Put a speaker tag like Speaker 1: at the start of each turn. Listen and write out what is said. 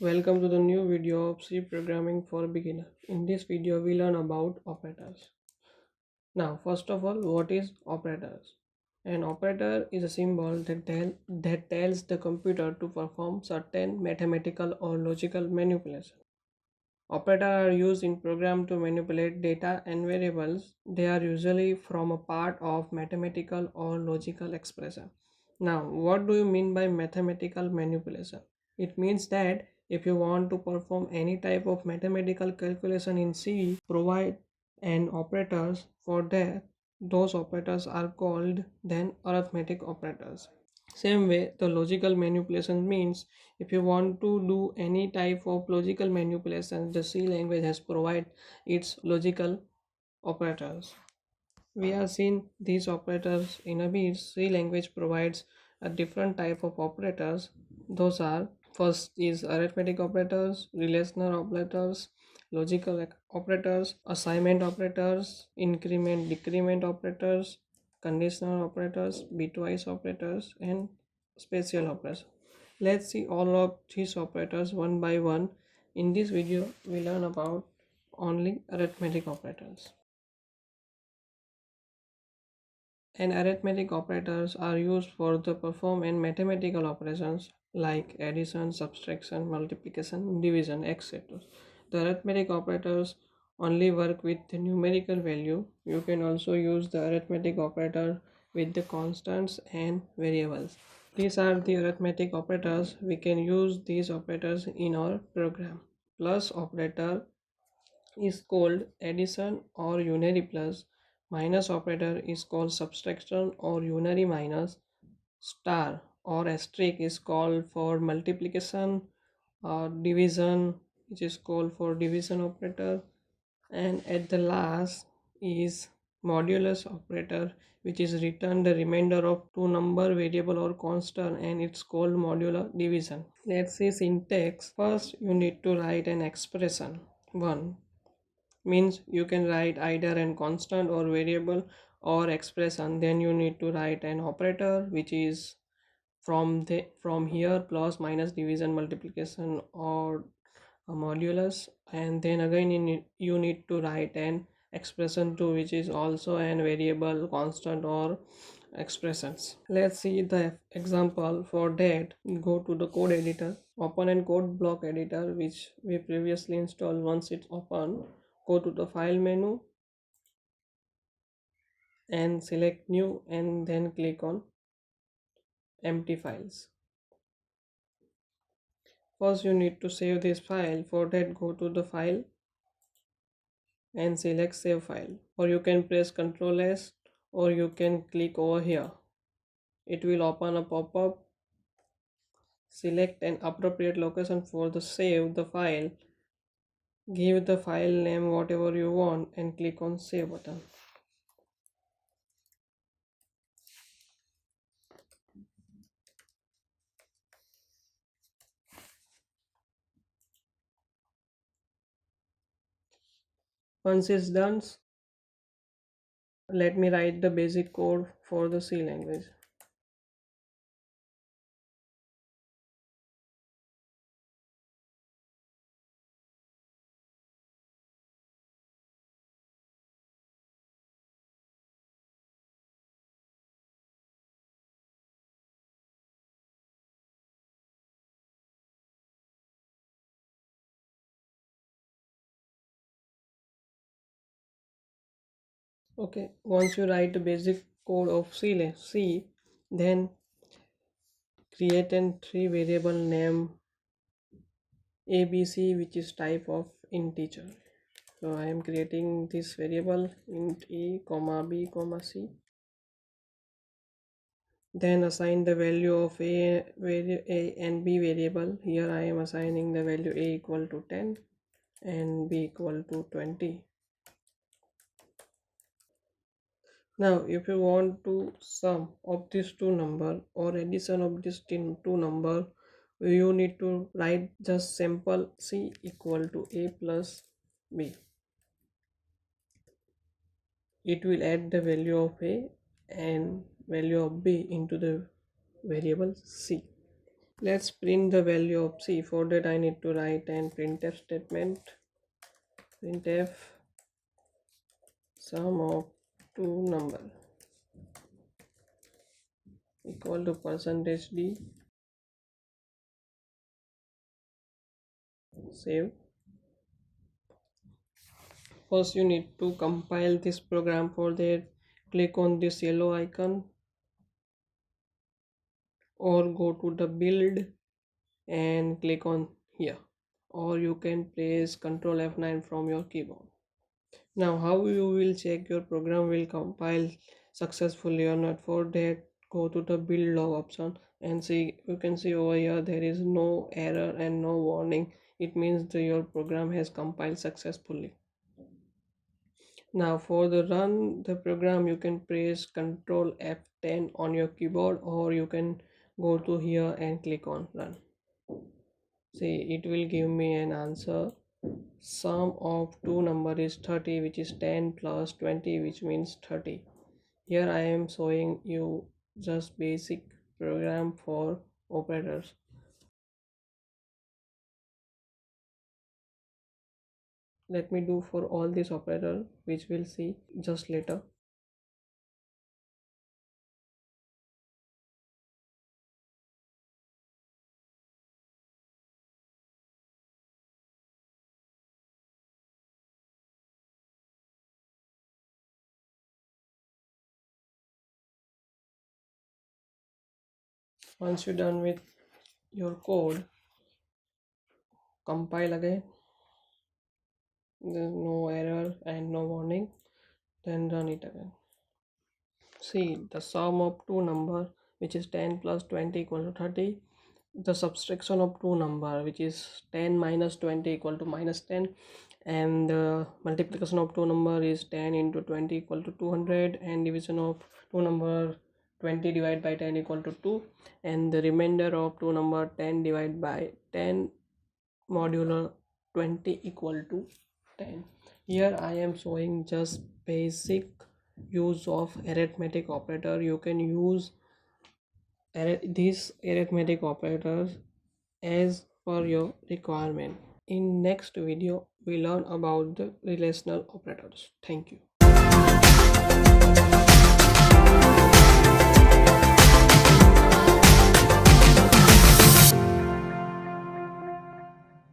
Speaker 1: Welcome to the new video of C programming for beginner. In this video we learn about operators. Now first of all, what is operators? An operator is a symbol that tells the computer to perform certain mathematical or logical manipulation. Operators are used in program to manipulate data and variables. They are usually from a part of mathematical or logical expression. Now, what do you mean by mathematical manipulation? It means that if you want to perform any type of mathematical calculation in C, provide an operators for that. Those operators are called then arithmetic operators. Same way, the logical manipulation means if you want to do any type of logical manipulation, the C language has provided its logical operators. We have seen these operators in a bit. C language provides a different type of operators. Those are first is arithmetic operators, relational operators, logical operators, assignment operators, increment, decrement operators, conditional operators, bitwise operators, and spatial operators. Let's see all of these operators one by one. In this video, we learn about only arithmetic operators. And arithmetic operators are used for the perform and mathematical operations like addition, subtraction, multiplication, division, etc. The arithmetic operators only work with the numerical value. You can also use the arithmetic operator with the constants and variables. These are the arithmetic operators. We can use these operators in our program. Plus operator is called addition or unary plus. Minus operator is called subtraction or unary minus. Star or asterisk is called for multiplication or division, which is called for division operator. And at the last is modulus operator, which is return the remainder of two number variable or constant, and it's called modular division. Let's see syntax. First you need to write an expression. One means you can write either an constant or variable or expression. Then you need to write an operator, which is from here plus minus division multiplication or a modulus, and then again you need to write an expression too, which is also an variable, constant, or expressions. Let's see the example. For that, go to the code editor, open an code block editor which we previously installed. Once it's open, go to the file menu and select new and then click on empty files. First you need to save this file. For that, go to the file and select save file, or you can press Ctrl S, or you can click over here. It will open a pop-up. Select an appropriate location for the save the file, give the file name whatever you want, and click on save button. Once it's done, let me write the basic code for the C language. Okay, once you write the basic code of C, then create an 3 variable name ABC, which is type of integer. So I am creating this variable int a comma b comma c. Then assign the value of a and b variable. Here I am assigning the value a equal to 10 and b equal to 20. Now if you want to sum of these two number or addition of these two number, you need to write just simple c equal to a plus b. It will add the value of a and value of b into the variable c. Let's print the value of c. For that I need to write an printf statement. Printf sum of two number equal to %d. Save. First you need to compile this program. For that click on this yellow icon or go to the build and click on here, or you can press Ctrl F9 from your keyboard. Now how you will check your program will compile successfully or not? For that go to the build log option and see, you can see over here there is no error and no warning. It means that your program has compiled successfully. Now for the run the program you can press Ctrl F10 on your keyboard, or you can go to here and click on run. See, it will give me an answer. Sum of two number is 30, which is 10 plus 20, which means 30. Here I am showing you just basic program for operators. Let me do for all these operators, which we'll see just later. Once you're done with your code, compile again. There's no error and no warning. Then run it again. See, the sum of two number, which is 10 plus 20 equal to 30. The subtraction of two number, which is 10 minus 20 equal to minus 10, and the multiplication of two number is 10 into 20 equal to 200, and division of two number 20 divided by 10 equal to 2, and the remainder of two number 10 divided by 10 modular 20 equal to 10. Here I am showing just basic use of arithmetic operator. You can use these arithmetic operators as per your requirement. In next video we learn about the relational operators. Thank you.